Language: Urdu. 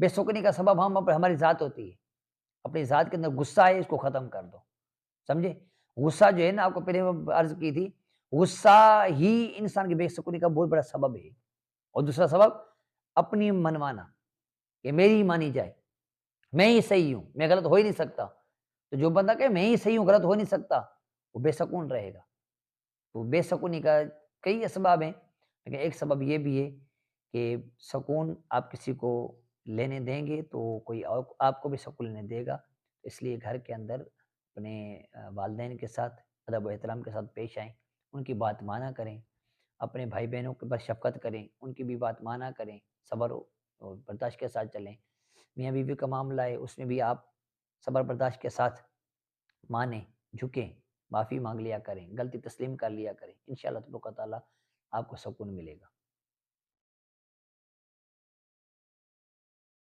بے سکونی کا سبب ہماری ذات ہوتی ہے، اپنی ذات کے اندر غصہ ہے، اس کو ختم کر دو، سمجھے؟ غصہ جو ہے نا، آپ کو پہلے وہ عرض کی تھی، غصہ ہی انسان کی بے سکونی کا بہت بڑا سبب ہے۔ اور دوسرا سبب اپنی منوانا، کہ میری ہی مانی جائے، میں ہی صحیح ہوں، میں غلط ہو ہی نہیں سکتا۔ تو جو بندہ کہے میں ہی صحیح ہوں، غلط ہو نہیں سکتا، وہ بے سکون رہے گا۔ تو بے سکونی کا کئی اسباب ہیں، لیکن ایک سبب یہ بھی ہے کہ سکون آپ کسی کو لینے دیں گے تو کوئی اور آپ کو بھی سکون لینے دے گا۔ اس لیے گھر کے اندر اپنے والدین کے ساتھ ادب و احترام کے ساتھ پیش آئیں، ان کی بات مانا کریں، اپنے بھائی بہنوں کے اوپر شفقت کریں، ان کی بھی بات مانا کریں، صبر اور برداشت کے ساتھ چلیں۔ میاں بیوی کا معاملہ ہے، اس میں بھی آپ صبر برداشت کے ساتھ مانیں، جھکیں، معافی مانگ لیا کریں، غلطی تسلیم کر لیا کریں، انشاءاللہ تبارک و تعالیٰ آپ کو سکون ملے گا۔